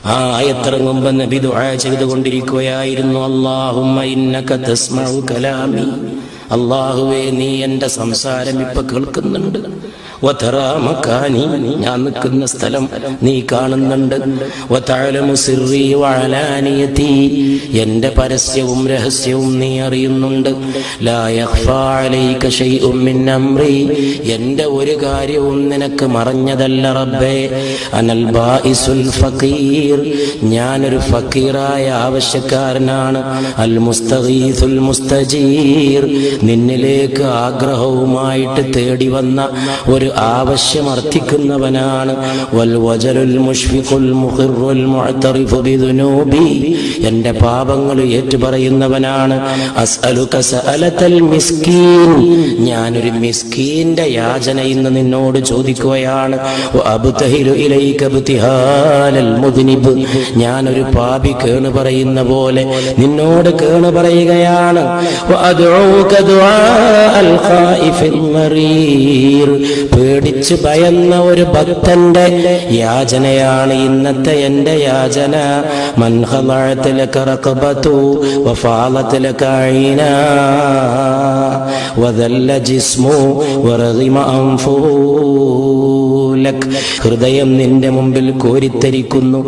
ആ ആയത്തിറങ്ങുമ്പോൾ നബി ദുആ ചെയ്തുകൊണ്ടിരിക്കുകയായിരുന്നു, അല്ലാഹുമ്മ ഇന്നക തസ്മഉ കലാമി, അല്ലാഹുവേ നീ എൻ്റെ സംസാരം ഇപ്പൊ കേൾക്കുന്നുണ്ട്. വതറാ മകാനി, ഞാൻ നിൽക്കുന്ന സ്ഥലം നീ കാണുന്നുണ്ട്. വതഅലമു സിർരി വഅലാനിയതി, എൻ്റെ പരസ്യവും രഹസ്യവും നീ അറിയുന്നുണ്ട്. ലാ യഖ്ഫാ അലൈക ശൈഉം മിൻ അംരി, എൻ്റെ ഒരു കാര്യവും നിനക്ക് മറഞ്ഞതല്ല റബ്ബേ. അനൽ ബാഇസുൽ ഫഖീർ, ഞാനൊരു ഫഖീറായ ആവശ്യക്കാരനാണ്. അൽ മുസ്തഗീസുൽ മുസ്തജീർ, നിന്നിലേക്ക് ആഗ്രഹവുമായിട്ട് തേടി വന്ന ഒരു ആവശ്യമർത്ഥിക്കുന്നവനാണ്. വൽ വജലുൽ മുഷ്ഫിഖുൽ മുഖിറുൽ മുഅ്തറിഫു ബിദുനൂബി, എൻ്റെ പാപങ്ങൾ ഏറ്റുപറയുന്നവനാണ്. അസ്അലുക സഅലതൽ മിസ്കീൻ, ഞാനൊരു മിസ്കീന്റെ യാചന ഇന്ന് നിന്നോട് ചോദിക്കുകയാണ്. വഅബ്തഹിലു ഇലൈക ഇബ്തിഹാലൽ മുദ്നിബ്, ഞാനൊരു പാപി കേണു പറയുന്ന പോലെ നിന്നോട് കേണു പറയുകയാണ്. വഅദ്ഉക ദുആഅൽ ഖായിഫിൽ മരീർ, പേടിച്ച് ഭയന്ന ഒരു ഭക്തന്റെ യാചനയാണ് ഇന്നത്തെ എൻ്റെ യാചന. മൻ ഖളഅത ലക റഖബതു വഫാളത ലക ഐനാ വദല്ല ജിസ്മു വറഗിമ അൻഫു ലക്, ഹൃദയം നിന്റെ മുമ്പിൽ കോരിത്തരിക്കുന്നു,